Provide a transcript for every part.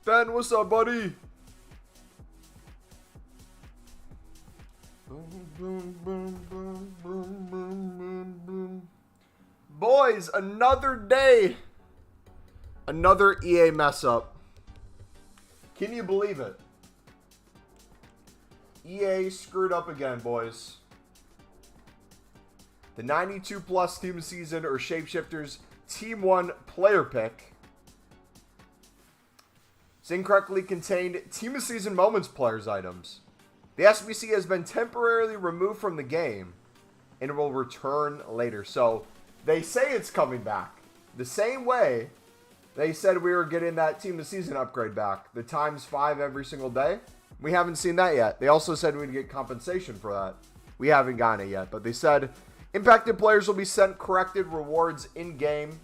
Ben, what's up, buddy? Boys, another day. Another EA mess up. Can you believe it? EA screwed up again, boys. The 92 plus team season or Shapeshifters Team 1 player pick is incorrectly contained Team of Season Moments players items. The SBC has been temporarily removed from the game and will return later. So they say it's coming back. The same way they said we were getting that Team of the Season upgrade back. The ×5 every single day. We haven't seen that yet. They also said we'd get compensation for that. We haven't gotten it yet. But they said impacted players will be sent corrected rewards in-game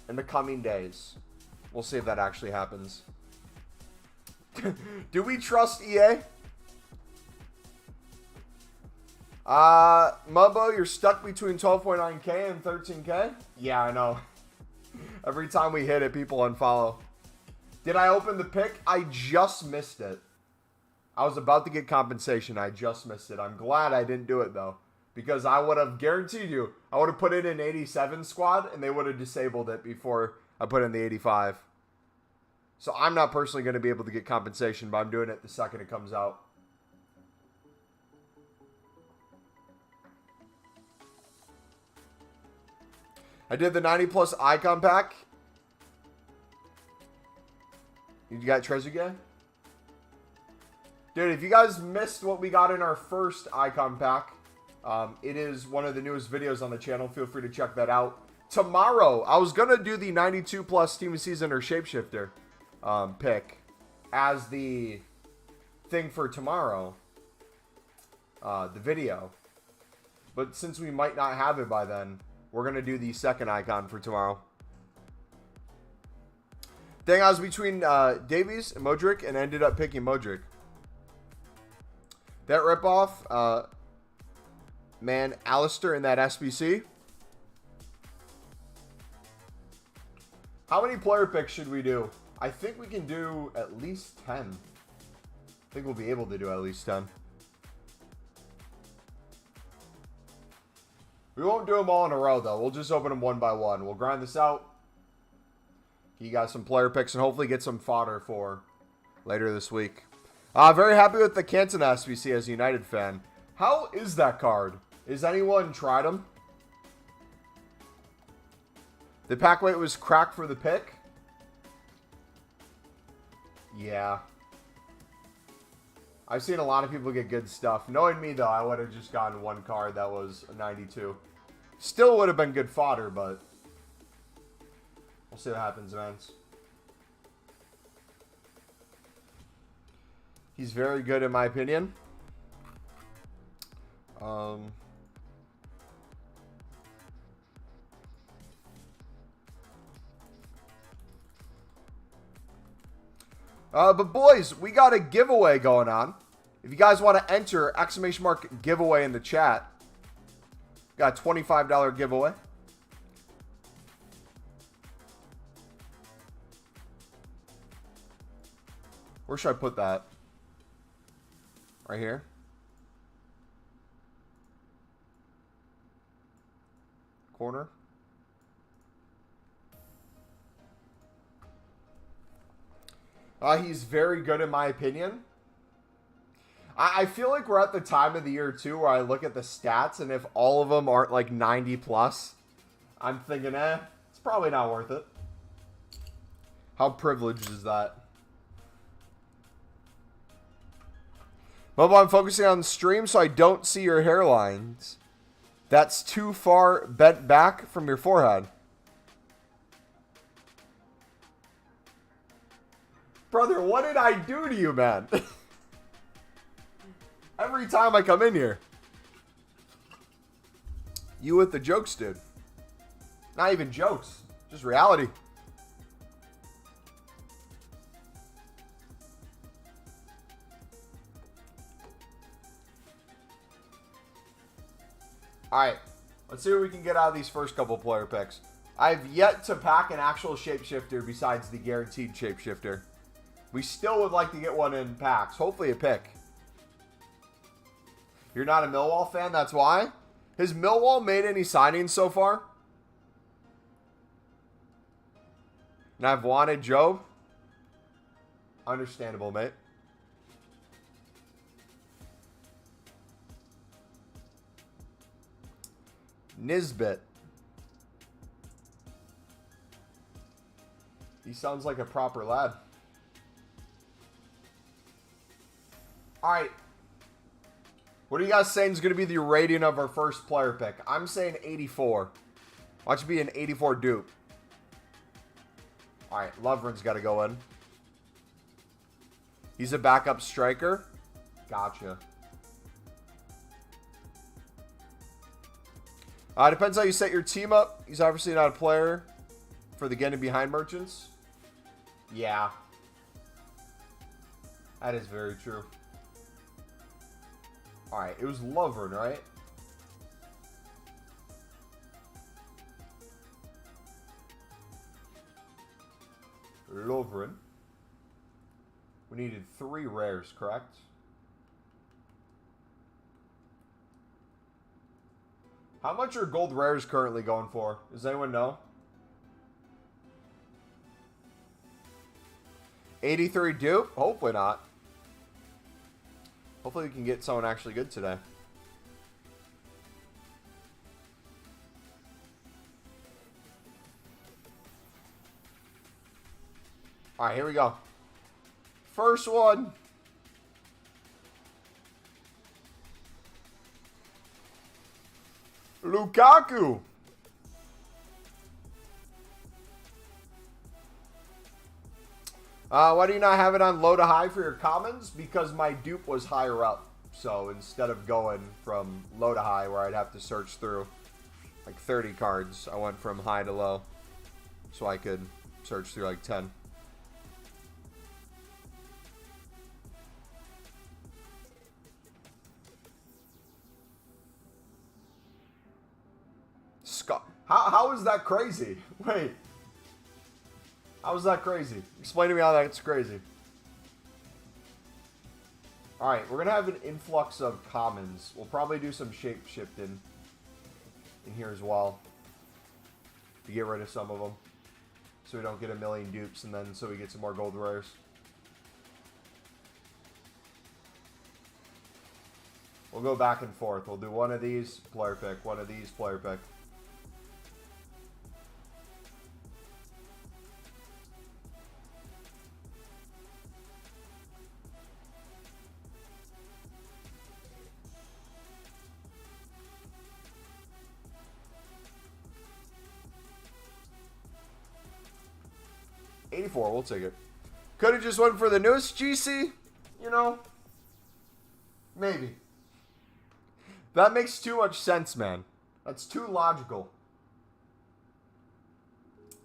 in the coming days. We'll see if that actually happens. Do we trust EA? Mumbo, you're stuck between 12.9K and 13K? Yeah, I know. Every time we hit it, people unfollow. Did I open the pick? I just missed it. I was about to get compensation. I just missed it. I'm glad I didn't do it, though. Because I would have guaranteed you, I would have put it in 87 squad, and they would have disabled it before I put in the 85. So I'm not personally going to be able to get compensation, but I'm doing it the second it comes out. I did the 90 plus icon pack. You got Trezeguet? Dude, if you guys missed what we got in our first icon pack, it is one of the newest videos on the channel. Feel free to check that out. Tomorrow, I was going to do the 92 plus Team of Season or Shapeshifter pick as the thing for tomorrow. The video. But since we might not have it by then, we're going to do the second icon for tomorrow. Thing I was between Davies and Modric and ended up picking Modric. That ripoff, man, Alistair in that SBC. How many player picks should we do? I think we can do at least 10. I think we'll be able to do at least 10. We won't do them all in a row, though. We'll just open them one by one. We'll grind this out. You got some player picks and hopefully get some fodder for later this week. Very happy with the Canton SBC as a United fan. How is that card? Is anyone tried them? The pack weight was cracked for the pick. Yeah. I've seen a lot of people get good stuff. Knowing me, though, I would have just gotten one card that was a 92. Still would have been good fodder, but we'll see what happens, man. He's very good, in my opinion. But boys, we got a giveaway going on. If you guys want to enter, ! giveaway in the chat. Got a $25 giveaway. Where should I put that? Right here. Corner. He's very good in my opinion. I feel like we're at the time of the year too where I look at the stats and if all of them aren't like 90 plus, I'm thinking, it's probably not worth it. How privileged is that? Mobile, I'm focusing on the stream so I don't see your hairlines. That's too far bent back from your forehead. Brother, what did I do to you, man? Every time I come in here. You with the jokes, dude. Not even jokes. Just reality. Alright. Let's see what we can get out of these first couple player picks. I've yet to pack an actual shapeshifter besides the guaranteed shapeshifter. We still would like to get one in packs. Hopefully a pick. You're not a Millwall fan, that's why? Has Millwall made any signings so far? And I've wanted Job. Understandable, mate. Nisbet. He sounds like a proper lad. Alright. What are you guys saying is going to be the rating of our first player pick? I'm saying 84. Watch it be an 84 dupe. Alright, Lovren's got to go in. He's a backup striker. Gotcha. Depends how you set your team up. He's obviously not a player for the getting behind merchants. Yeah. That is very true. Alright, it was Lovren, right? Lovren. We needed 3 rares, correct? How much are gold rares currently going for? Does anyone know? 83 dupe? Hopefully not. Hopefully we can get someone actually good today. Alright, here we go. First one. Lukaku. Why do you not have it on low to high for your commons? Because my dupe was higher up. So instead of going from low to high where I'd have to search through like 30 cards, I went from high to low. So I could search through like 10. How is that crazy? Wait. How is that crazy? Explain to me how that's crazy. Alright, we're going to have an influx of commons. We'll probably do some shapeshifting in here as well. To get rid of some of them. So we don't get a million dupes and then so we get some more gold rares. We'll go back and forth. We'll do one of these, player pick. One of these, player pick. We'll take it. Could have just went for the newest GC, you know? Maybe. That makes too much sense, man. That's too logical.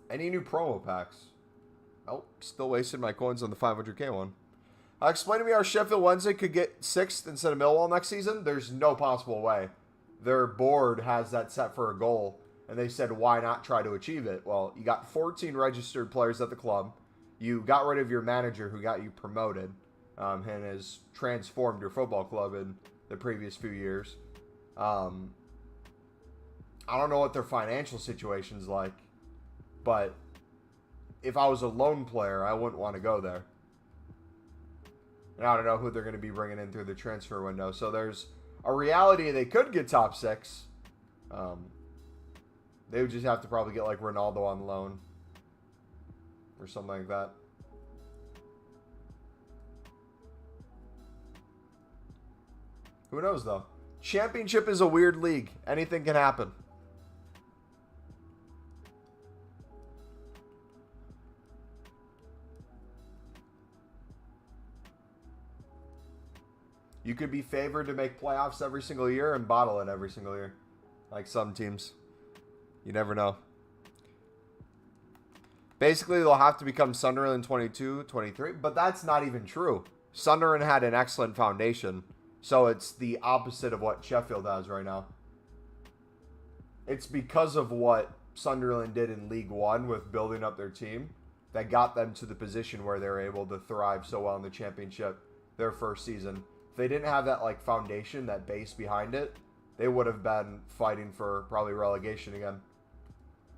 Any new promo packs? Oh, still wasted my coins on the 500k one. Explain to me how Sheffield Wednesday could get 6th instead of Millwall next season. There's no possible way. Their board has that set for a goal. And they said, why not try to achieve it? Well, you got 14 registered players at the club. You got rid of your manager who got you promoted and has transformed your football club in the previous few years. I don't know what their financial situation's like. But if I was a lone player, I wouldn't want to go there. And I don't know who they're going to be bringing in through the transfer window. So there's a reality they could get top 6. They would just have to probably get like Ronaldo on loan. Or something like that. Who knows though? Championship is a weird league. Anything can happen. You could be favored to make playoffs every single year and bottle it every single year. Like some teams. You never know. Basically, they'll have to become Sunderland 22, 23. But that's not even true. Sunderland had an excellent foundation. So it's the opposite of what Sheffield has right now. It's because of what Sunderland did in League One with building up their team that got them to the position where they were able to thrive so well in the championship their first season. If they didn't have that like foundation, that base behind it, they would have been fighting for probably relegation again.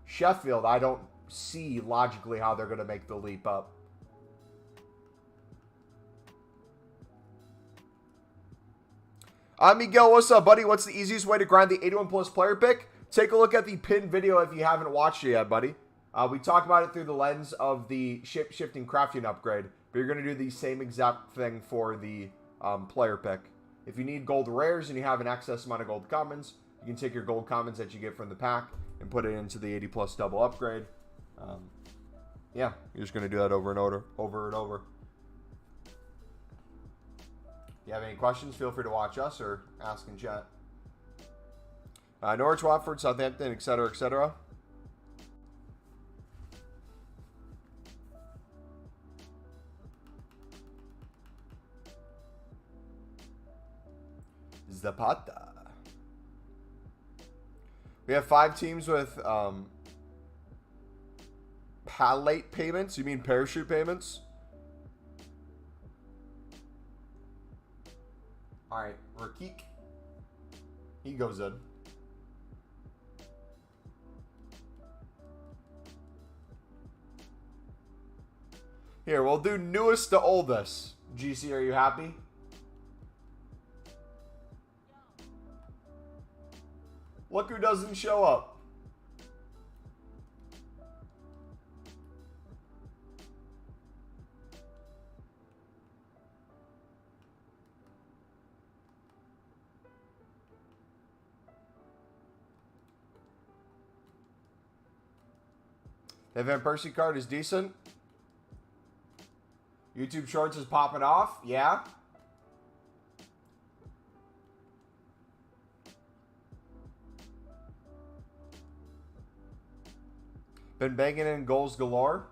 Sheffield, I don't see logically how they're going to make the leap up. Miguel, what's up, buddy? What's the easiest way to grind the 81 plus player pick? Take a look at the pinned video if you haven't watched it yet, buddy. We talk about it through the lens of the shape-shifting crafting upgrade, but you're going to do the same exact thing for the player pick. If you need gold rares and you have an excess amount of gold commons, you can take your gold commons that you get from the pack and put it into the 80 plus double upgrade. Yeah, you're just going to do that over and over. If you have any questions, feel free to watch us or ask in chat. Norwich, Watford, Southampton, etc., etc. Zapata. We have 5 teams with palate payments. You mean parachute payments? All right, Rakik. He goes in. Here, we'll do newest to oldest. GC, are you happy? Look who doesn't show up. The Van Persie card is decent. YouTube Shorts is popping off. Yeah. Been banging in goals galore.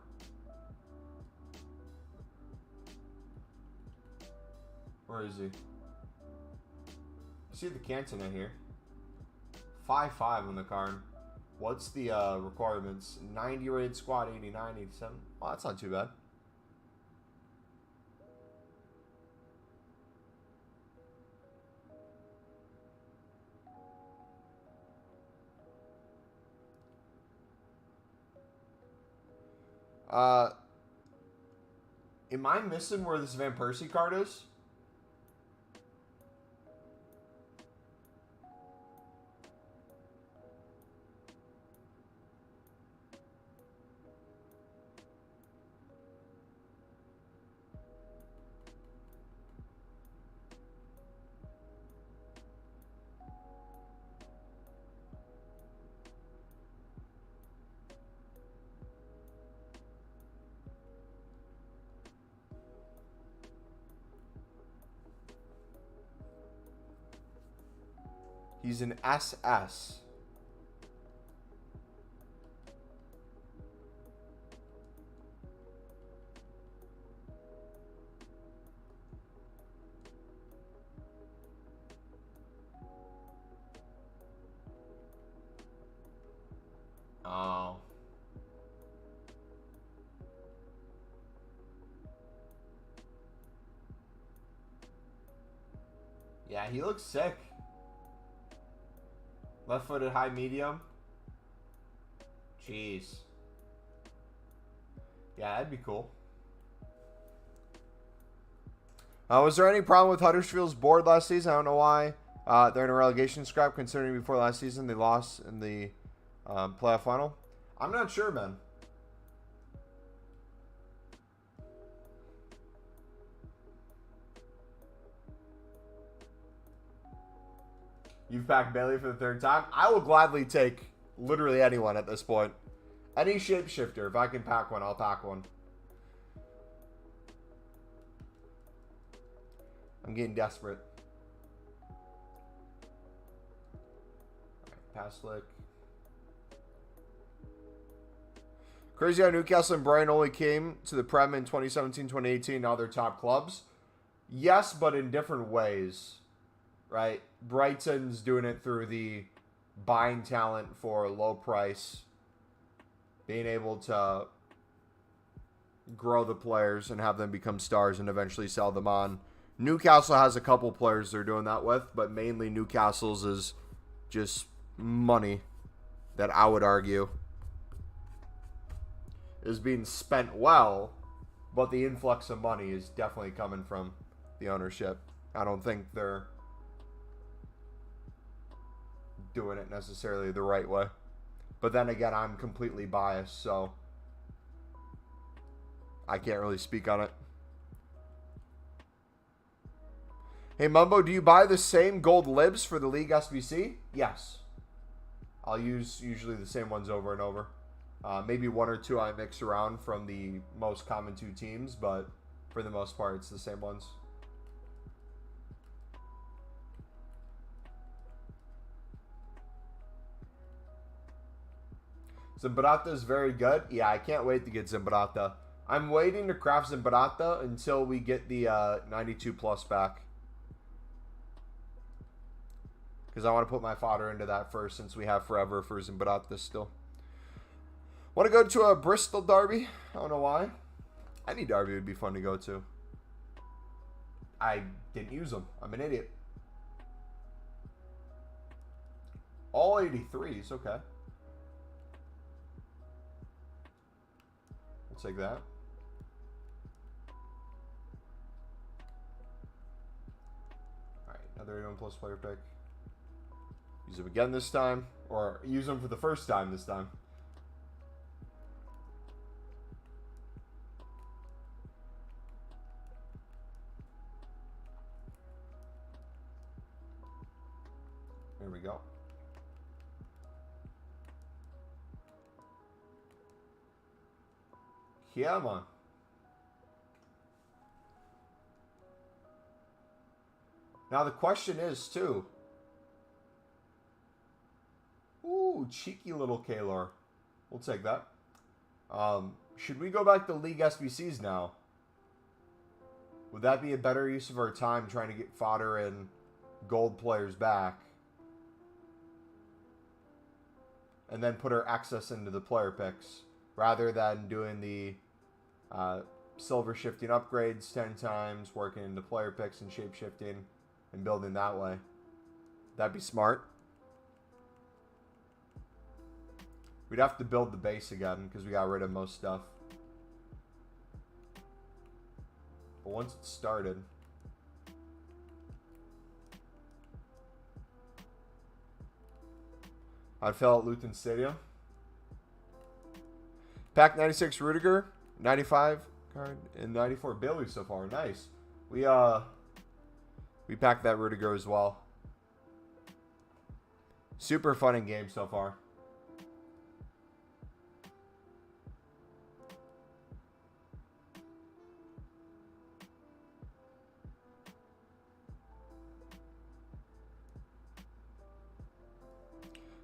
Where is he? You see the Cantona here. 5-5 on the card. What's the requirements? 90 rated squad, 89, 87. Oh, that's not too bad. Am I missing where this Van Persie card is? He's an SS. Oh. Yeah, he looks sick. Left-footed, high, medium. Jeez. Yeah, that'd be cool. Was there any problem with Huddersfield's board last season? I don't know why. They're in a relegation scrap, considering before last season they lost in the playoff final. I'm not sure, man. You've packed Bailey for the 3rd time. I will gladly take literally anyone at this point. Any shapeshifter. If I can pack one, I'll pack one. I'm getting desperate. Alright, pass flick. Crazy how Newcastle and Brighton only came to the Prem in 2017-2018. Now they're top clubs. Yes, but in different ways. Right? Brighton's doing it through the buying talent for a low price. Being able to grow the players and have them become stars and eventually sell them on. Newcastle has a couple players they're doing that with, but mainly Newcastle's is just money that I would argue is being spent well, but the influx of money is definitely coming from the ownership. I don't think they're doing it necessarily the right way. But then again, I'm completely biased, so I can't really speak on it. Hey, Mumbo, do you buy the same gold libs for the League SBC? Yes. I'll use usually the same ones over and over. Maybe one or two I mix around from the most common two teams, but for the most part, it's the same ones. Zimbarata is very good. Yeah, I can't wait to get Zimbarata. I'm waiting to craft Zimbarata until we get the 92 plus back. Because I want to put my fodder into that first, since we have forever for Zimbarata still. Want to go to a Bristol derby? I don't know why. Any derby would be fun to go to. I didn't use them. I'm an idiot. All 83s, okay. I'll take that. Alright, another 81 plus player pick. Use them again this time. Or use them for the first time this time. There we go. Yeah, man. Now the question is, too. Ooh, cheeky little Kaylor. We'll take that. Should we go back to League SBCs now? Would that be a better use of our time trying to get fodder and gold players back? And then put our access into the player picks, rather than doing the silver shifting upgrades 10 times, working into player picks and shape shifting, and building that way. That'd be smart. We'd have to build the base again, because we got rid of most stuff. But once it started... I'd fill out Luton Stadium. Pack 96 Rudiger, 95 card, and 94 Bailey so far. Nice. We packed that Rudiger as well. Super fun in game so far.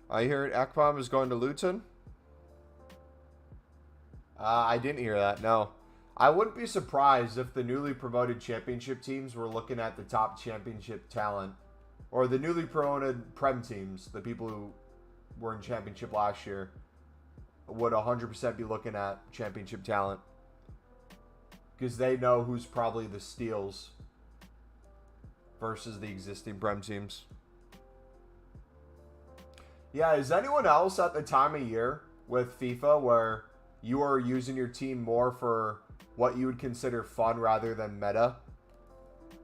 I hear Akpom is going to Luton. I didn't hear that, no. I wouldn't be surprised if the newly promoted championship teams were looking at the top championship talent. Or the newly promoted Prem teams, the people who were in championship last year, would 100% be looking at championship talent. Because they know who's probably the steals versus the existing Prem teams. Yeah, is anyone else at the time of year with FIFA where you are using your team more for what you would consider fun rather than meta?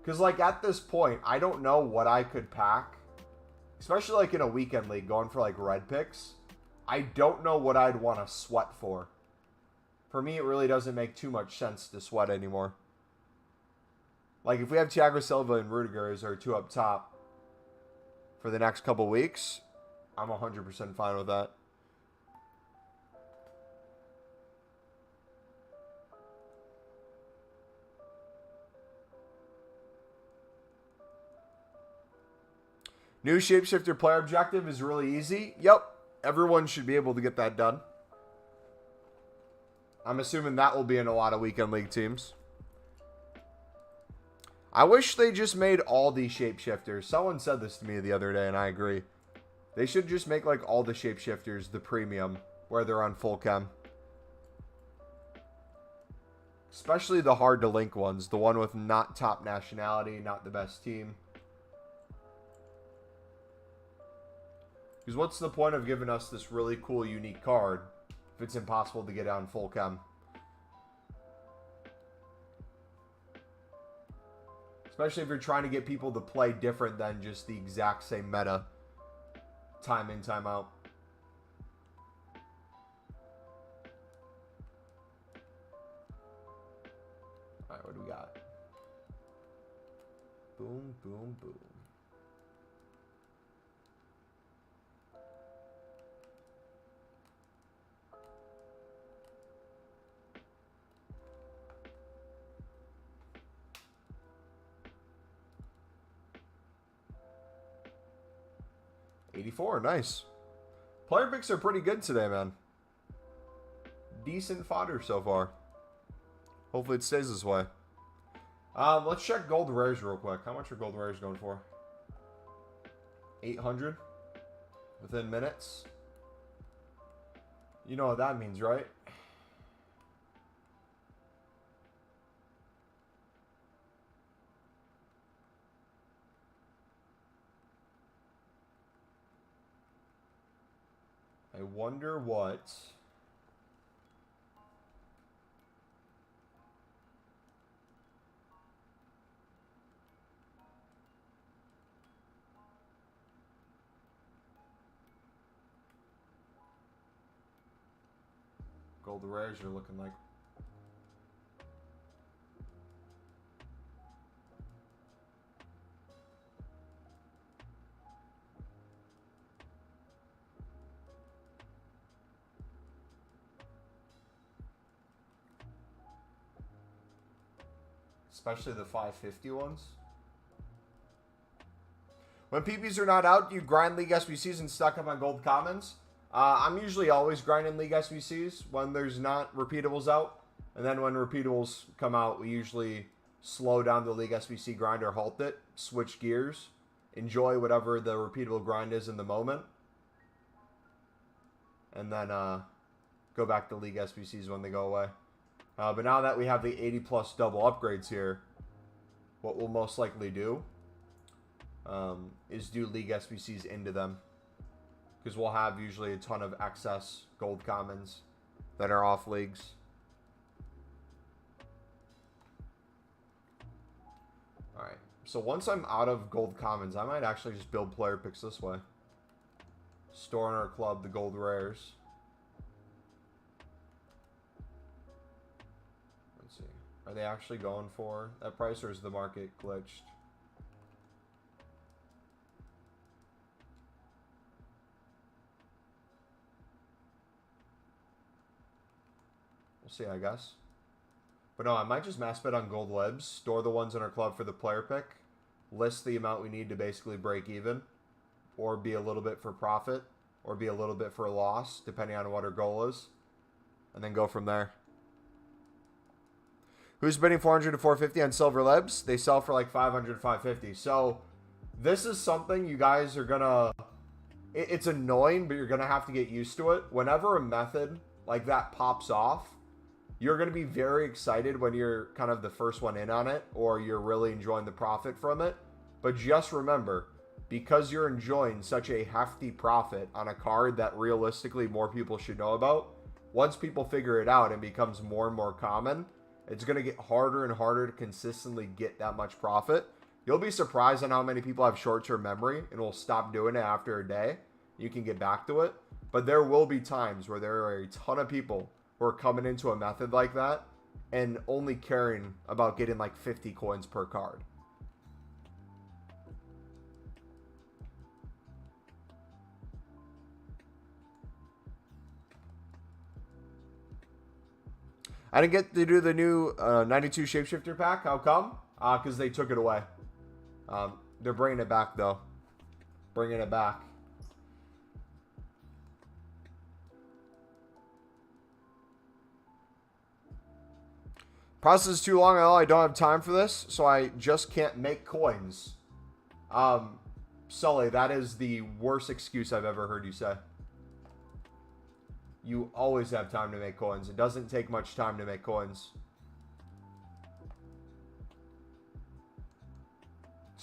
Because, like, at this point, I don't know what I could pack. Especially, like, in a weekend league, going for, like, red picks. I don't know what I'd want to sweat for. For me, it really doesn't make too much sense to sweat anymore. Like, if we have Thiago Silva and Rudiger as our two up top for the next couple weeks... I'm 100% fine with that. New Shapeshifter player objective is really easy. Yep. Everyone should be able to get that done. I'm assuming that will be in a lot of weekend league teams. I wish they just made all these Shapeshifters. Someone said this to me the other day, and I agree. They should just make, like, all the Shapeshifters the premium, where they're on full chem. Especially the hard to link ones. The one with not top nationality, not the best team. Because what's the point of giving us this really cool, unique card if it's impossible to get on full chem? Especially if you're trying to get people to play different than just the exact same meta. Time in, time out. Alright, what do we got? Boom, boom, boom. $84, nice. Player picks are pretty good today, man. Decent fodder so far. Hopefully it stays this way. Let's check gold rares real quick. How much are gold rares going for? 800 within minutes. You know what that means, right? I wonder what... gold rares are looking like. Especially the 550 ones. When PPs are not out, do you grind League SBCs and stock up on gold commons? I'm usually always grinding League SBCs when there's not repeatables out. And then when repeatables come out, we usually slow down the League SBC grind or halt it, switch gears, enjoy whatever the repeatable grind is in the moment. And then go back to League SBCs when they go away. But now that we have the 80 plus double upgrades here, what we'll most likely do is do League SBCs into them. Because we'll have usually a ton of excess gold commons that are off leagues. Alright, so once I'm out of gold commons, I might actually just build player picks this way. Store in our club the gold rares. Let's see. Are they actually going for that price, or is the market glitched? See, I guess. But no, I might just mass bet on gold libs, store the ones in our club for the player pick, list the amount we need to basically break even, or be a little bit for profit, or be a little bit for loss, depending on what our goal is, and then go from there. Who's bidding 400 to 450 on silver libs? They sell for like 500, 550. So this is something you guys are gonna... It's annoying, but you're gonna have to get used to it. Whenever a method like that pops off, you're going to be very excited when you're kind of the first one in on it, or you're really enjoying the profit from it. But just remember, because you're enjoying such a hefty profit on a card that realistically more people should know about, once people figure it out and becomes more and more common, it's going to get harder and harder to consistently get that much profit. You'll be surprised on how many people have short-term memory and will stop doing it after a day. You can get back to it. But there will be times where there are a ton of people who are coming into a method like that and only caring about getting like 50 coins per card. I didn't get to do the new 92 Shapeshifter pack. How come? Because they took it away. They're bringing it back, though. Bringing it back. Process is too long. I don't have time for this, so I just can't make coins. Sully, that is the worst excuse I've ever heard you say. You always have time to make coins. It doesn't take much time to make coins.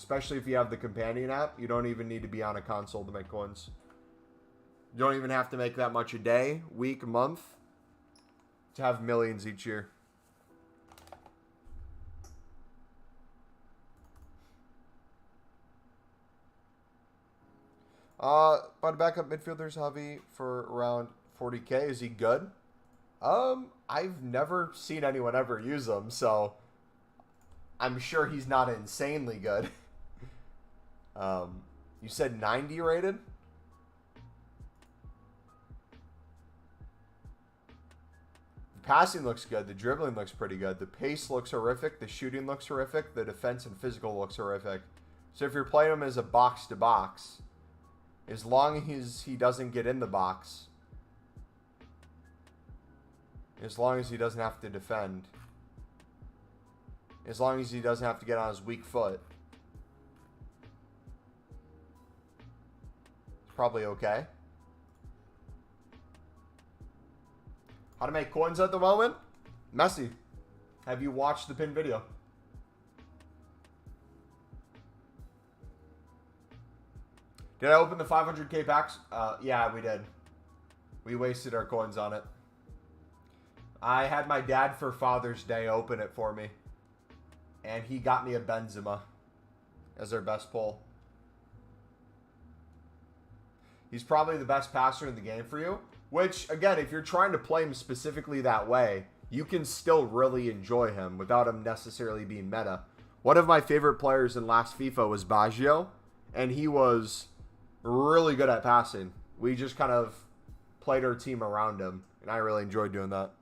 especially if you have the companion app. You don't even need to be on a console to make coins. You don't even have to make that much a day, week, month to have millions each year. But a backup midfielder's hobby for around 40K. Is he good? I've never seen anyone ever use him, so I'm sure he's not insanely good. You said 90 rated? The passing looks good. The dribbling looks pretty good. The pace looks horrific. The shooting looks horrific. The defense and physical looks horrific. So if you're playing him as a box-to-box, as long as he doesn't get in the box, as long as he doesn't have to defend, as long as he doesn't have to get on his weak foot, it's probably okay. How to make coins at the moment? Messy. Have you watched the pin video? Did I open the 500K packs? Yeah, we did. We wasted our coins on it. I had my dad for Father's Day open it for me. And he got me a Benzema as our best pull. He's probably the best passer in the game for you. Which, again, if you're trying to play him specifically that way, you can still really enjoy him without him necessarily being meta. One of my favorite players in last FIFA was Baggio. And he was really good at passing. We just kind of played our team around him. And I really enjoyed doing that.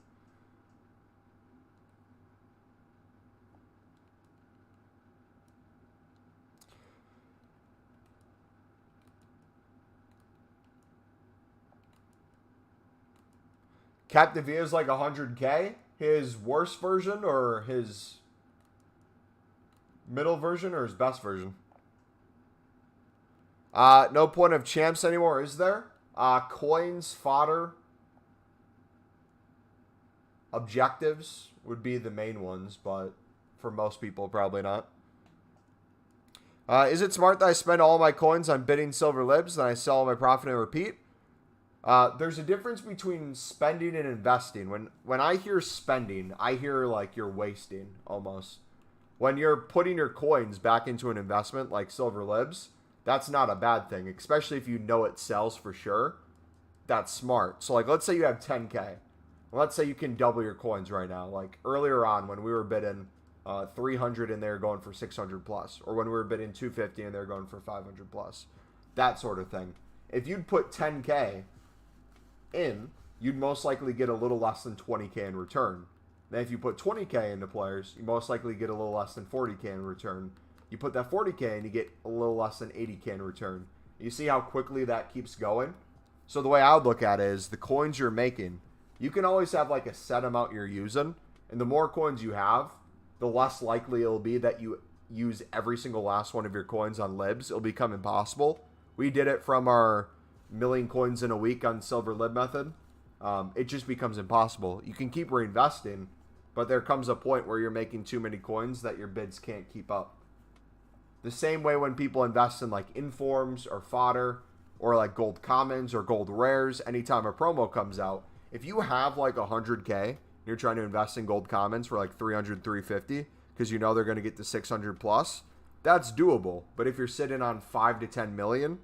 Captivia is like 100K. His worst version or his middle version or his best version? No point of champs anymore, is there? Coins, fodder, objectives would be the main ones, but for most people, probably not. Is it smart that I spend all my coins on bidding silver libs, then I sell all my profit and repeat? There's a difference between spending and investing. When I hear spending, I hear like you're wasting almost. When you're putting your coins back into an investment like silver libs, that's not a bad thing, especially if you know it sells for sure. That's smart. So like, let's say you have 10K. Let's say you can double your coins right now. Like earlier on when we were bidding 300 and they're going for 600 plus, or when we were bidding 250 and they're going for 500 plus, that sort of thing. If you'd put 10K in, you'd most likely get a little less than 20K in return. Then if you put 20K into players, you most likely get a little less than 40K in return. You put that 40K and you get a little less than 80K in return. You see how quickly that keeps going? So the way I would look at it is the coins you're making, you can always have like a set amount you're using. And the more coins you have, the less likely it'll be that you use every single last one of your coins on libs. It'll become impossible. We did it from our million coins in a week on silver lib method. It just becomes impossible. You can keep reinvesting, but there comes a point where you're making too many coins that your bids can't keep up. The same way when people invest in like informs or fodder or like gold commons or gold rares, anytime a promo comes out, if you have like 100K, you're trying to invest in gold commons for like 300, 350 because you know they're going to get to 600 plus, that's doable. But if you're sitting on 5 to 10 million,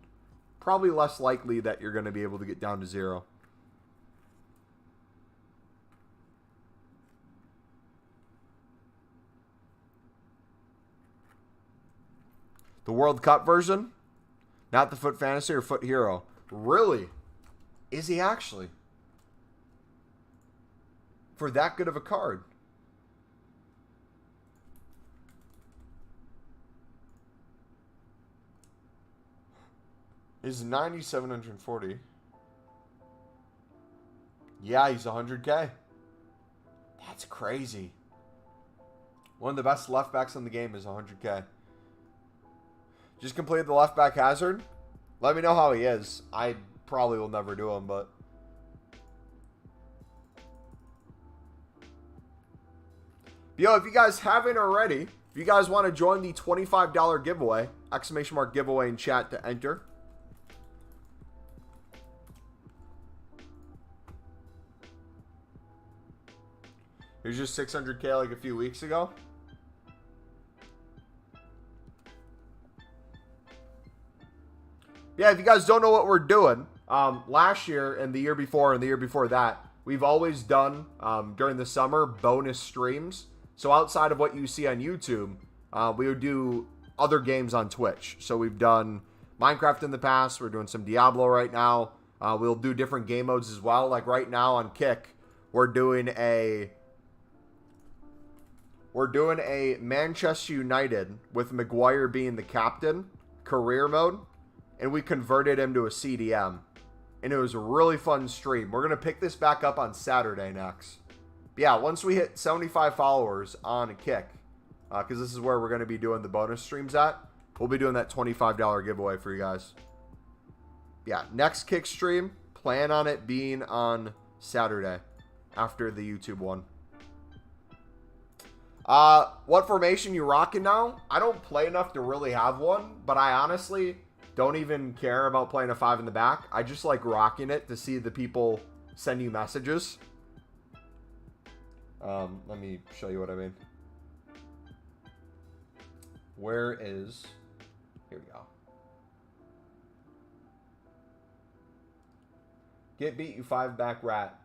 probably less likely that you're going to be able to get down to zero. The World Cup version? Not the Foot Fantasy or Foot Hero. Really? Is he actually? For that good of a card? Is 9,740. Yeah, he's 100K. That's crazy. One of the best left backs in the game is 100K. Just completed the left back hazard. Let me know how he is. I probably will never do him, but yo, if you guys haven't already, If you guys want to join the $25 giveaway, exclamation mark giveaway in chat to enter. Here's just 600K like a few weeks ago. Yeah, if you guys don't know what we're doing, last year and the year before and the year before that, we've always done, during the summer, bonus streams. So outside of what you see on YouTube, we would do other games on Twitch. So we've done Minecraft in the past. We're doing some Diablo right now. We'll do different game modes as well. Like right now on Kick, we're doing a Manchester United with Maguire being the captain, career mode. And we converted him to a CDM. And it was a really fun stream. We're going to pick this back up on Saturday next. But yeah, once we hit 75 followers on Kick, because this is where we're going to be doing the bonus streams at, we'll be doing that $25 giveaway for you guys. Yeah, next Kick stream, plan on it being on Saturday after the YouTube one. What formation you rocking now? I don't play enough to really have one, but I honestly don't even care about playing a 5 in the back. I just like rocking it to see the people send you messages. Let me show you what I mean. Where is... Here we go. Get beat, you 5 back rat.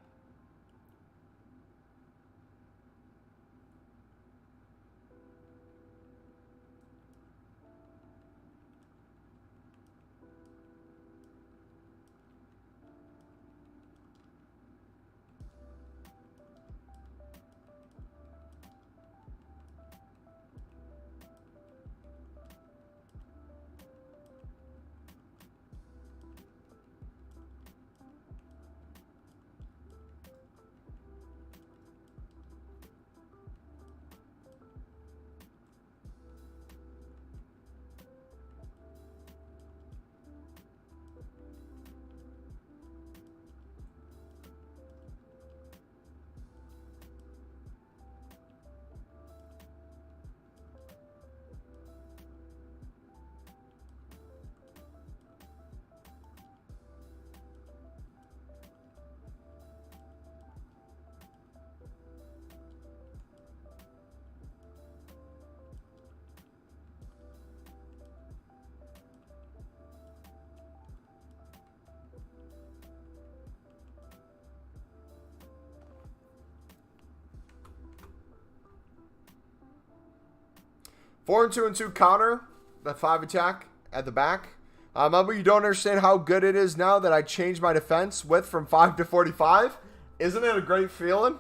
Four and two counter, that 5 attack at the back. But you don't understand how good it is now that I changed my defense width from 5 to 45. Isn't it a great feeling?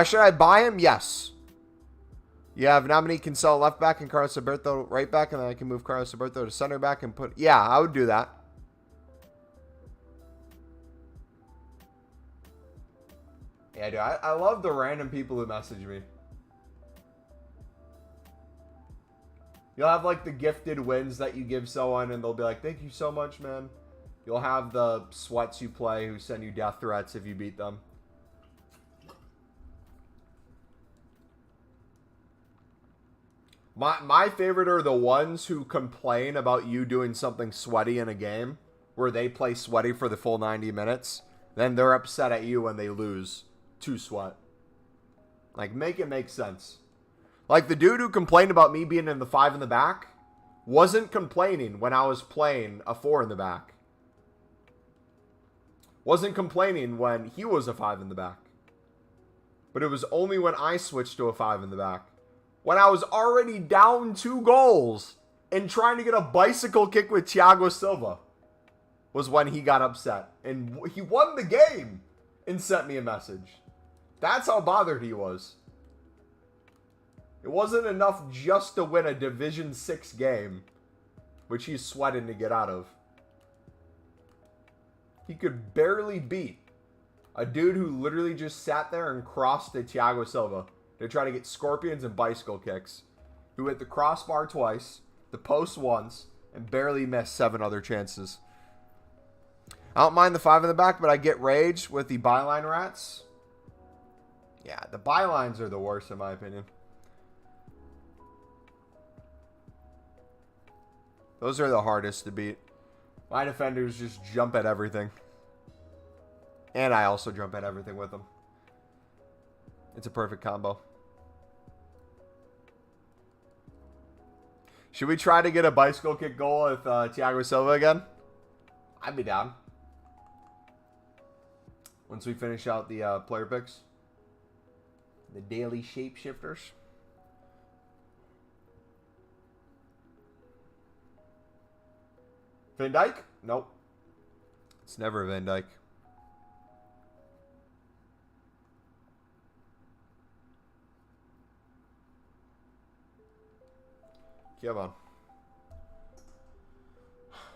Should I buy him? Yes. You have Nominee can sell left back and Carlos Alberto right back, and then I can move Carlos Alberto to center back and put... Yeah, I would do that. Yeah, dude, I love the random people who message me. You'll have, like, the gifted wins that you give someone, and they'll be like, thank you so much, man. You'll have the sweats you play who send you death threats if you beat them. My favorite are the ones who complain about you doing something sweaty in a game, where they play sweaty for the full 90 minutes. Then they're upset at you when they lose to sweat. Like, make it make sense. Like, the dude who complained about me being in the 5 in the back wasn't complaining when I was playing a 4 in the back. Wasn't complaining when he was a 5 in the back. But it was only when I switched to a 5 in the back. When I was already down 2 goals and trying to get a bicycle kick with Thiago Silva was when he got upset. And he won the game and sent me a message. That's how bothered he was. It wasn't enough just to win a Division 6 game, which he's sweating to get out of. He could barely beat a dude who literally just sat there and crossed to Thiago Silva to try to get scorpions and bicycle kicks, who hit the crossbar twice, the post once, and barely missed 7 other chances. I don't mind the 5 in the back, but I get rage with the byline rats. Yeah, the bylines are the worst in my opinion. Those are the hardest to beat. My defenders just jump at everything. And I also jump at everything with them. It's a perfect combo. Should we try to get a bicycle kick goal with Thiago Silva again? I'd be down. Once we finish out the player picks. The daily Shapeshifters. Van Dijk? Nope. It's never Van Dijk. Come on.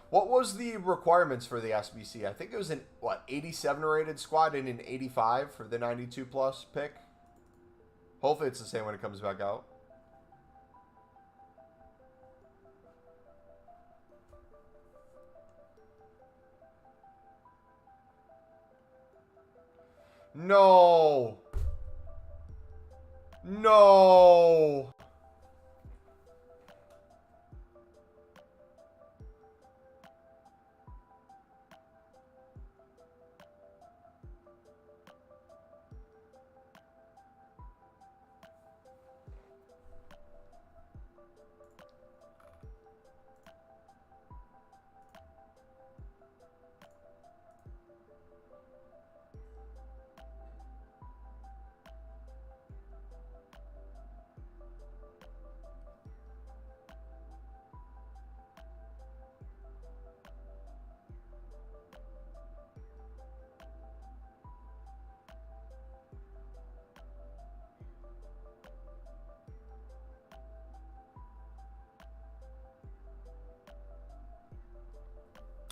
What was the requirements for the SBC? I think it was an, what, 87 rated squad and an 85 for the 92 plus pick. Hopefully it's the same when it comes back out. No. No.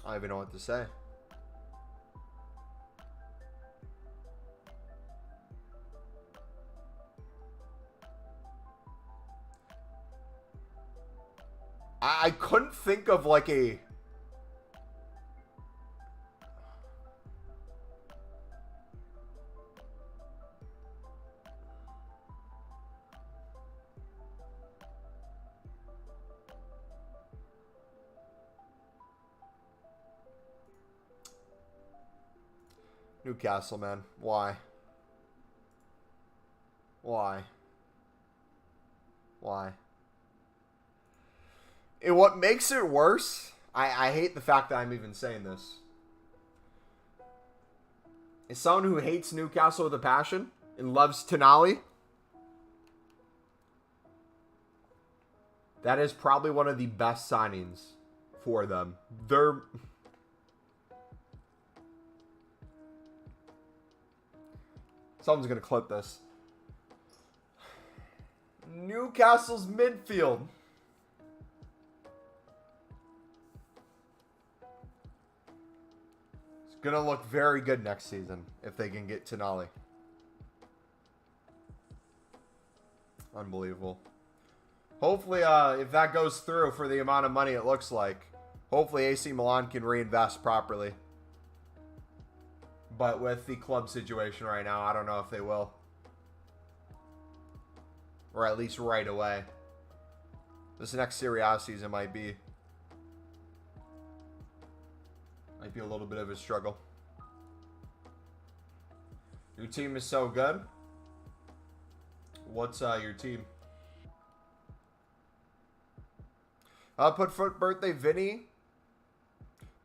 I don't even know what to say. I couldn't think of like a... Newcastle, man. Why? Why? Why? And what makes it worse, I hate the fact that I'm even saying this. As someone who hates Newcastle with a passion and loves Tonali, that is probably one of the best signings for them. Someone's going to clip this. Newcastle's midfield. It's going to look very good next season if they can get Tonali. Unbelievable. Hopefully, if that goes through for the amount of money it looks like, hopefully AC Milan can reinvest properly. But with the club situation right now, I don't know if they will. Or at least right away. This next Serie A season might be a little bit of a struggle. Your team is so good. What's your team? Put foot birthday Vinny.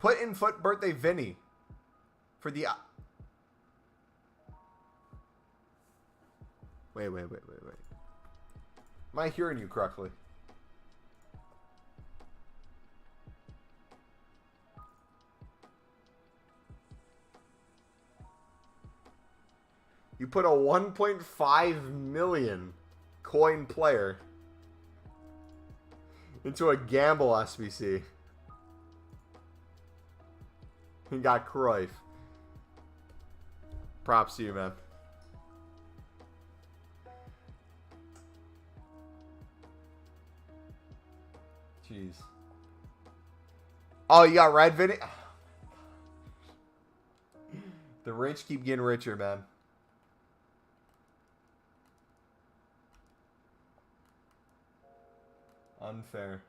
Put in foot birthday Vinny for the... Wait. Am I hearing you correctly? You put a 1.5 million coin player into a gamble SBC. He got Cruyff. Props to you, man. Jeez. Oh, you got red Vinny? The rich keep getting richer, man. Unfair.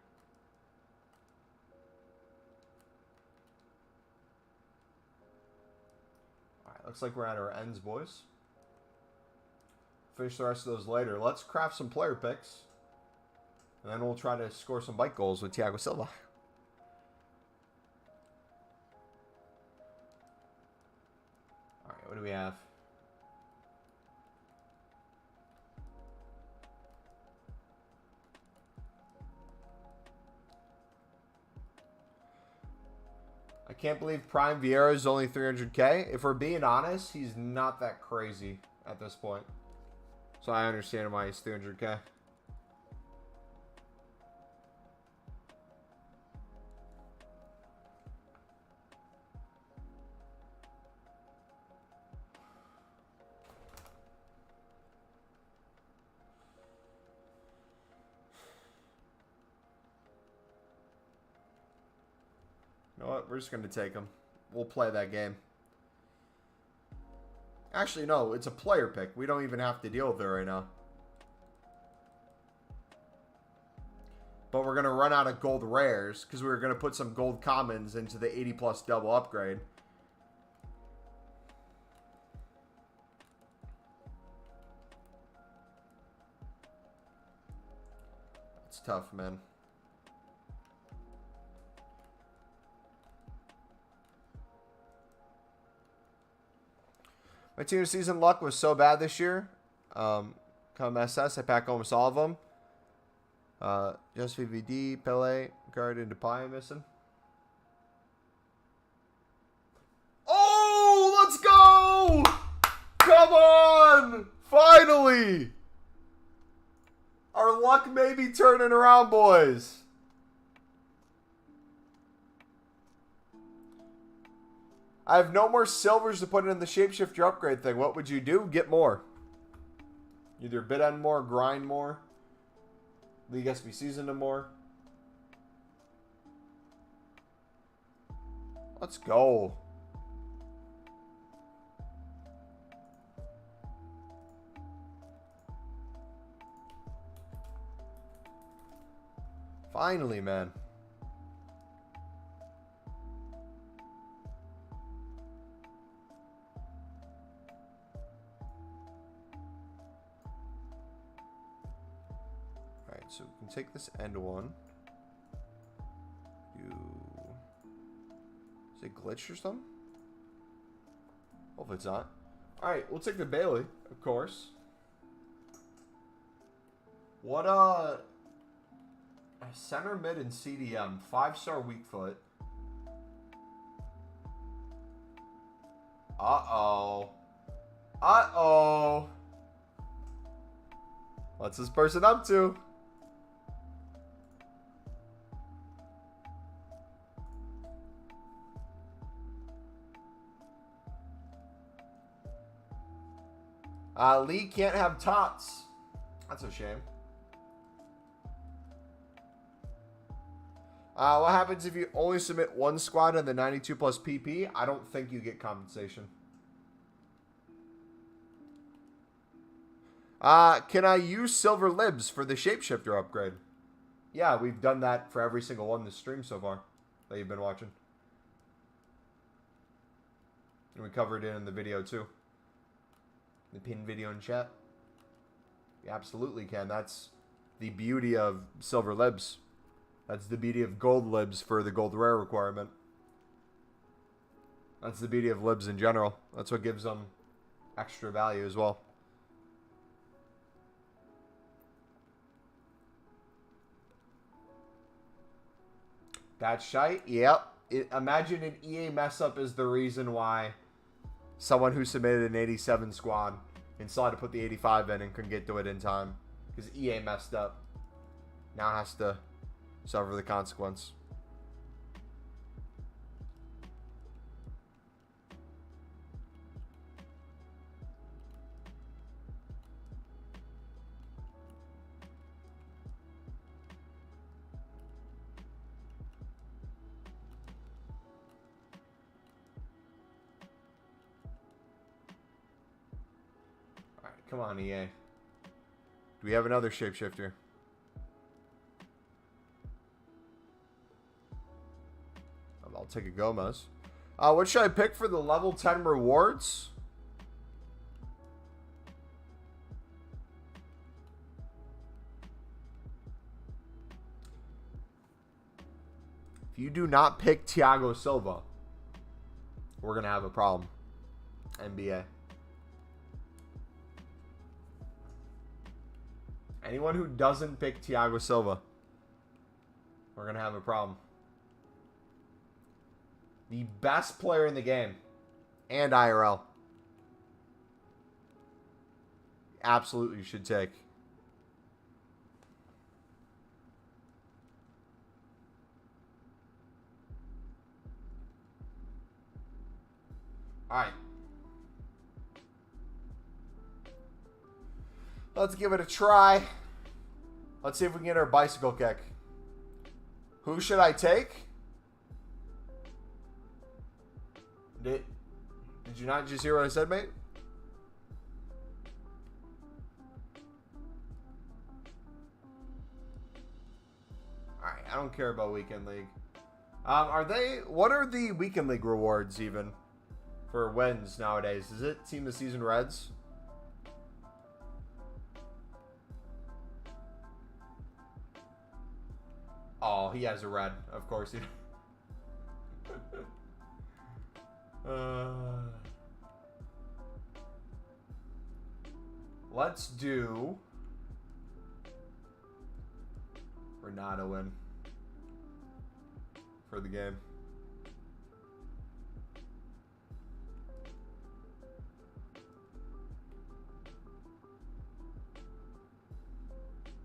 looks like we're at our ends, boys. Finish the rest of those later. Let's craft some player picks. And then we'll try to score some bike goals with Thiago Silva. Alright, what do we have? I can't believe Prime Vieira is only 300k. If we're being honest, he's not that crazy at this point. So I understand why he's 300k. You know what? We're just going to take him. We'll play that game. Actually, no. It's a player pick. We don't even have to deal with it right now. But we're going to run out of gold rares because we were going to put some gold commons into the 80+ double upgrade. It's tough, man. My team season luck was so bad this year. Come SS, I pack almost all of them. Just VVD, Pele, Guard, and Depay missing. Oh, let's go! Come on! Finally! Our luck may be turning around, boys. I have no more silvers to put in the Shapeshifter upgrade thing. What would you do? Get more. Either bid on more, grind more. League SB season to more. Let's go. Finally, man. So we can take this end one. Is it glitched or something? Hope it's not. Alright, we'll take the Bailey, of course. What center mid and CDM, 5-star weak foot. Uh-oh. Uh-oh. What's this person up to? Lee can't have TOTS. That's a shame. What happens if you only submit one squad in the 92+ PP? I don't think you get compensation. Can I use silver libs for the Shapeshifter upgrade? Yeah, we've done that for every single one this stream so far that you've been watching. And we covered it in the video too. The pinned video in chat. You absolutely can. That's the beauty of silver libs. That's the beauty of gold libs for the gold rare requirement. That's the beauty of libs in general. That's what gives them extra value as well. That's shite. Yep. Imagine an EA mess up is the reason why someone who submitted an 87 squad and still had to put the 85 in and couldn't get to it in time because EA messed up. Now has to suffer the consequence. Come on, EA. Do we have another Shapeshifter? I'll take a Gomez. What should I pick for the level 10 rewards? If you do not pick Thiago Silva, we're going to have a problem. NBA. Anyone who doesn't pick Thiago Silva, we're going to have a problem. The best player in the game. And IRL. Absolutely should take. Alright. Let's give it a try. Let's see if we can get our bicycle kick. Who should I take? Did you not just hear what I said, mate? Alright, I don't care about Weekend League. What are the Weekend League rewards even for wins nowadays? Is it Team of the Season Reds? Oh, he has a red. Of course he let's do Renato in for the game.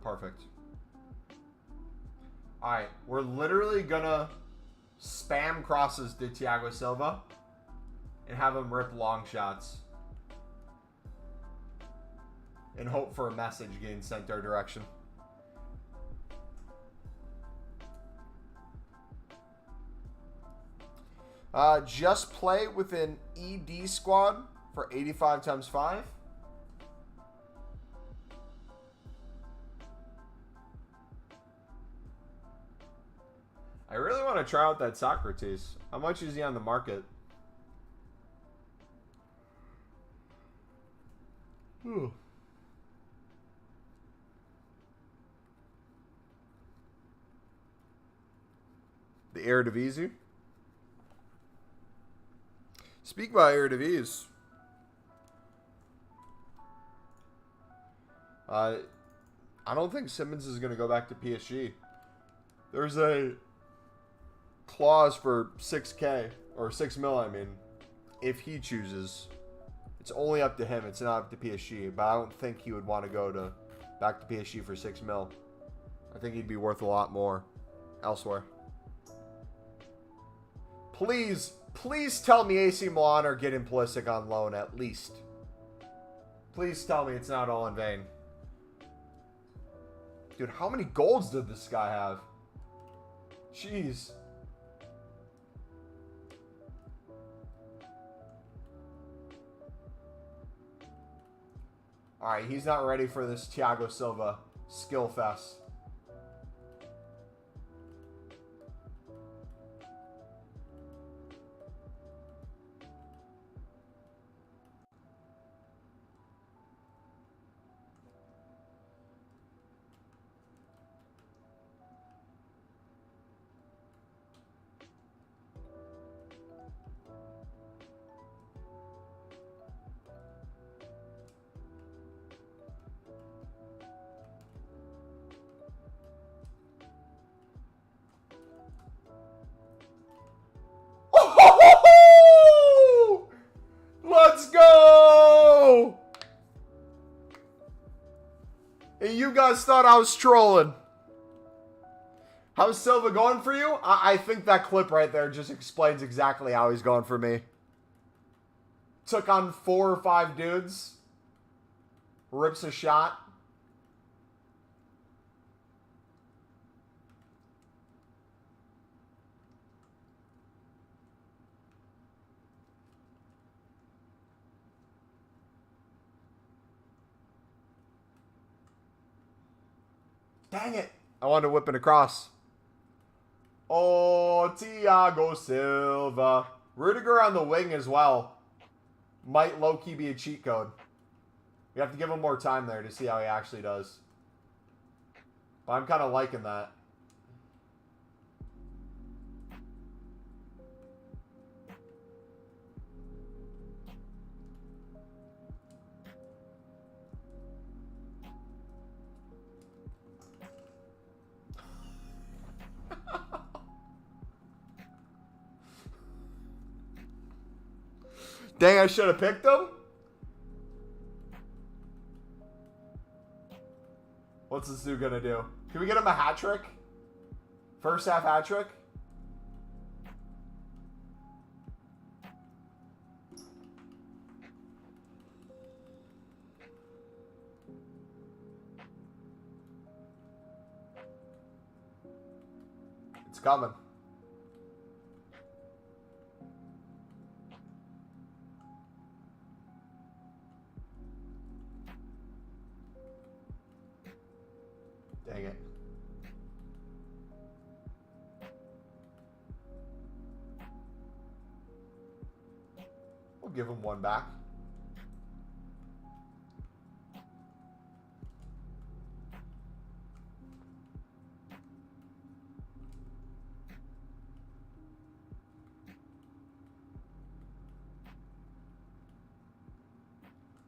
Perfect. Alright, we're literally gonna spam crosses to Thiago Silva and have him rip long shots and hope for a message getting sent our direction. Just play with an ED squad for 85 times 5. I really want to try out that Socrates. How much is he on the market? Ooh. The Eredivisie. Speak about Eredivisie. I don't think Simmons is going to go back to PSG. There's a clause for 6K or 6 mil, I mean, if he chooses. It's only up to him. It's not up to PSG, but I don't think he would want to go back to PSG for 6 mil. I think he'd be worth a lot more elsewhere. Please tell me AC Milan are getting Pulisic on loan at least. Please tell me it's not all in vain. Dude, how many goals did this guy have? Jeez. Alright, he's not ready for this Thiago Silva skill fest. Let's go! And you guys thought I was trolling. How's Silva going for you? I think that clip right there just explains exactly how he's going for me. Took on 4 or 5 dudes. Rips a shot. Dang it. I wanted to whip it across. Oh, Thiago Silva. Rudiger on the wing as well. Might low-key be a cheat code. We have to give him more time there to see how he actually does. But I'm kind of liking that. Dang, I should have picked him. What's this dude gonna do? Can we get him a hat trick? First half hat trick? It's coming. Dang it. We'll give him one back.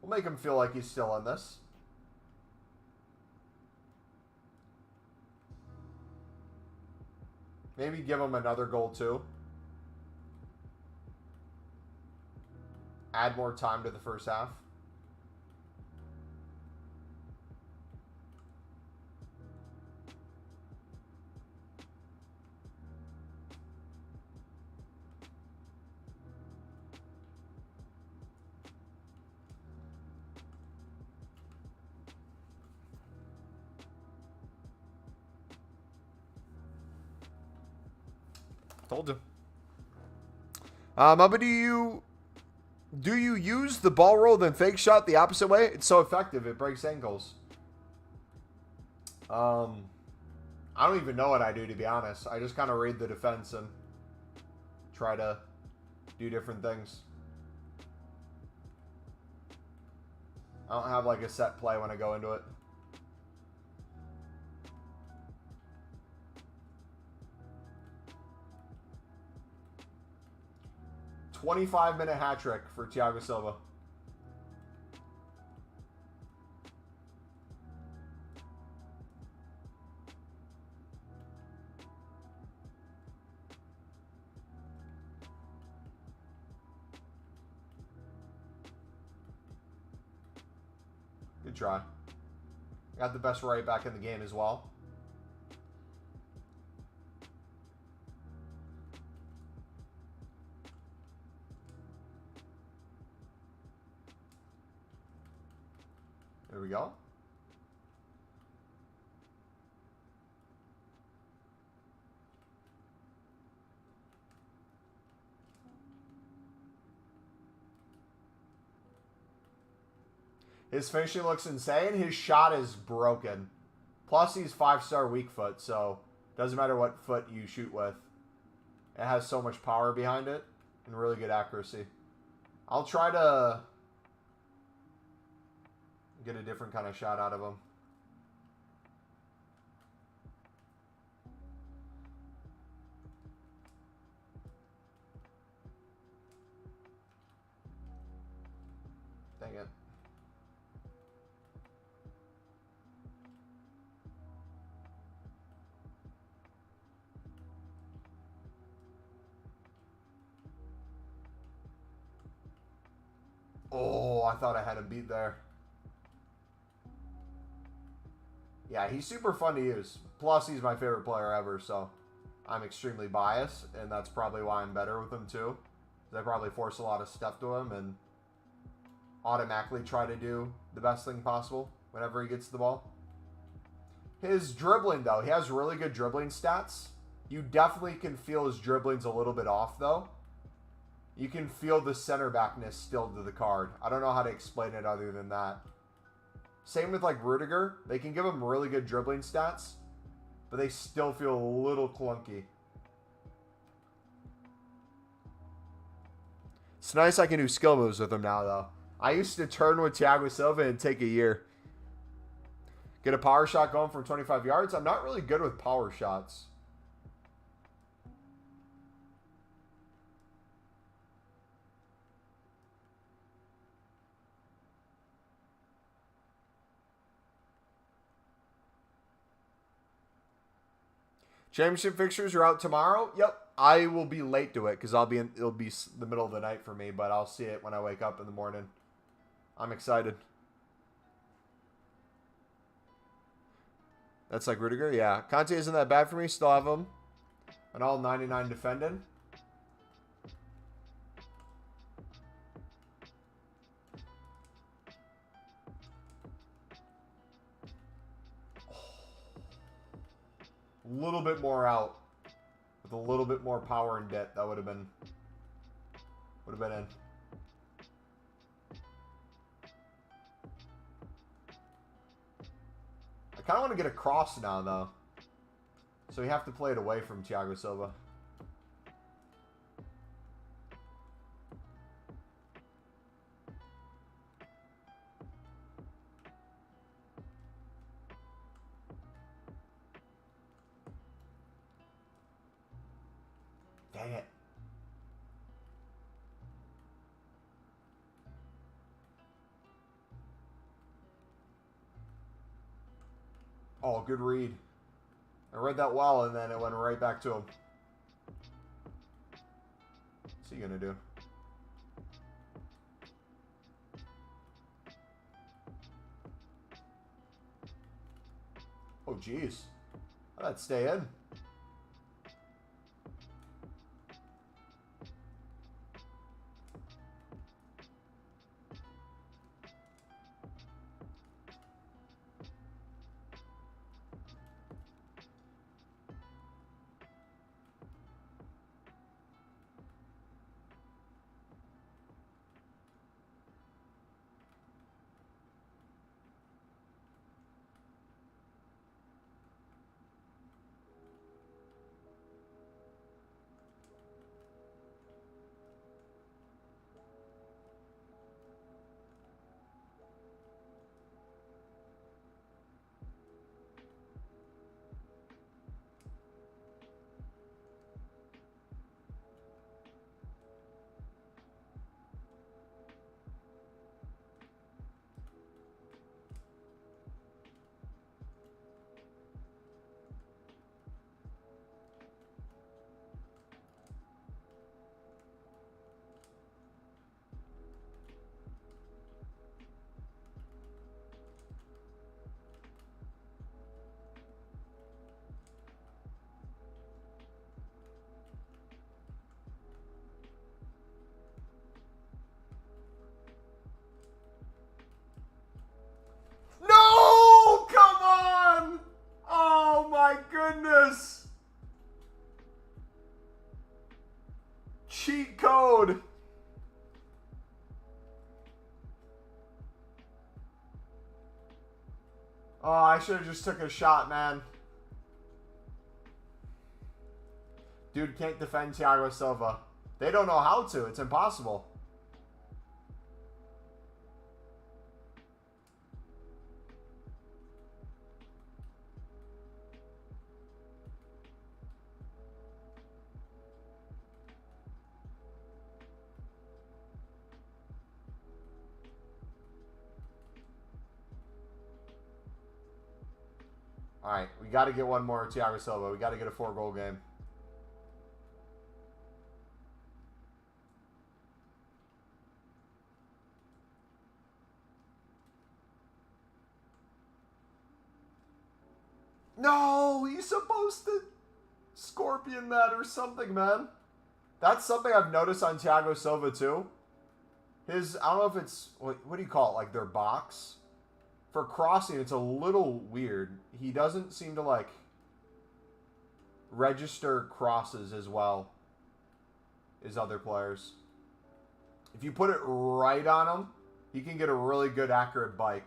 We'll make him feel like he's still in this. Maybe give him another goal too. Add more time to the first half. Told you. But do you use the ball roll then fake shot the opposite way? It's so effective. It breaks ankles. I don't even know what I do, to be honest. I just kind of read the defense and try to do different things. I don't have like a set play when I go into it. $25-minute hat trick for Thiago Silva. Good try. Got the best right back in the game as well. There we go. His finishing looks insane. His shot is broken. Plus, he's 5-star weak foot, so doesn't matter what foot you shoot with. It has so much power behind it and really good accuracy. I'll try to get a different kind of shot out of him. Dang it. Oh, I thought I had him beat there. Yeah, he's super fun to use. Plus, he's my favorite player ever, so I'm extremely biased, and that's probably why I'm better with him, too. I probably force a lot of stuff to him and automatically try to do the best thing possible whenever he gets the ball. His dribbling, though, he has really good dribbling stats. You definitely can feel his dribbling's a little bit off, though. You can feel the center backness still to the card. I don't know how to explain it other than that. Same with like Rudiger. They can give him really good dribbling stats, but they still feel a little clunky. It's nice I can do skill moves with him now, though. I used to turn with Thiago Silva and take a year. Get a power shot going from 25 yards. I'm not really good with power shots. Championship fixtures are out tomorrow. Yep. I will be late to it because it'll be the middle of the night for me, but I'll see it when I wake up in the morning. I'm excited. That's like Rudiger? Yeah. Conte isn't that bad for me. Still have him. An all 99 defending. A little bit more out. With a little bit more power and debt, that would have been in. I kind of want to get a cross now, though. So we have to play it away from Thiago Silva. Dang it. Oh, good read. I read that well, and then it went right back to him. What's he gonna do? Oh, jeez. How'd that stay in? No! Come on! Oh my goodness! Cheat code! Oh, I should have just took a shot, man. Dude can't defend Thiago Silva. They don't know how to. It's impossible. All right, we got to get one more Thiago Silva. We got to get a 4-goal game. No, he's supposed to scorpion that or something, man. That's something I've noticed on Thiago Silva, too. I don't know if it's, what do you call it, like their box? For crossing, it's a little weird. He doesn't seem to, like, register crosses as well as other players. If you put it right on him, he can get a really good, accurate bike.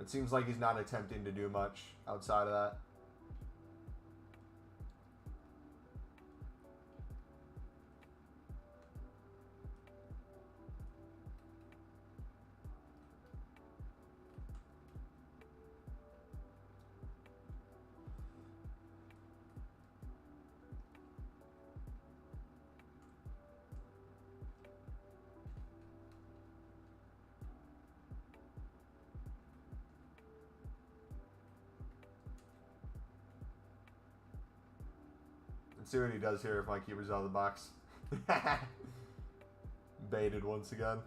It seems like he's not attempting to do much outside of that. Let's see what he does here if my keeper's out of the box. Baited once again.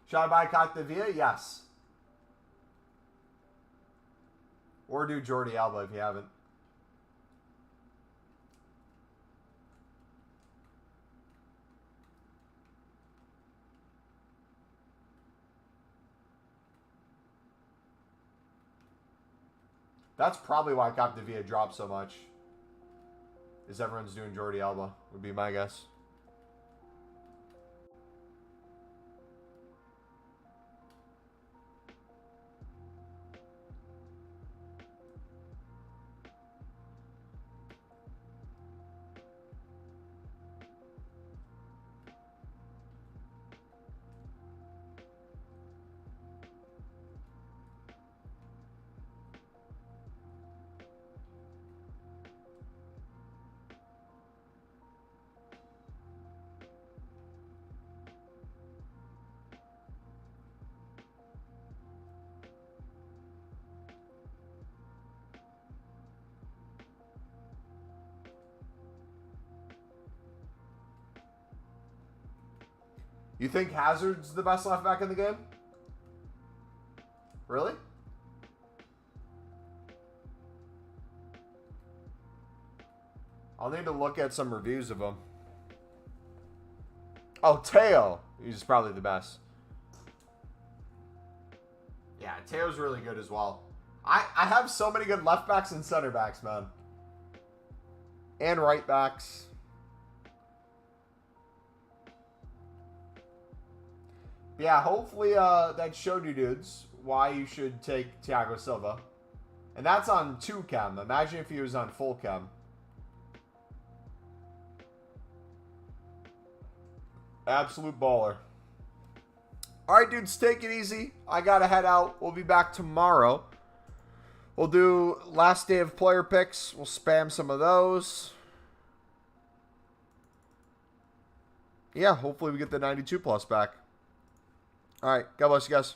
Should I buy Capdevia? Yes. Or do Jordi Alba if you haven't. That's probably why Capdevia dropped so much. Is everyone's doing Jordi Alba, would be my guess. You think Hazard's the best left back in the game? Really? I'll need to look at some reviews of him. Oh, Teo. He's probably the best. Yeah, Teo's really good as well. I have so many good left backs and center backs, man. And right backs. Yeah, hopefully that showed you dudes why you should take Thiago Silva. And that's on 2 chem. Imagine if he was on full chem. Absolute baller. Alright, dudes, take it easy. I gotta head out. We'll be back tomorrow. We'll do last day of player picks. We'll spam some of those. Yeah, hopefully we get the 92 plus back. All right. God bless you guys.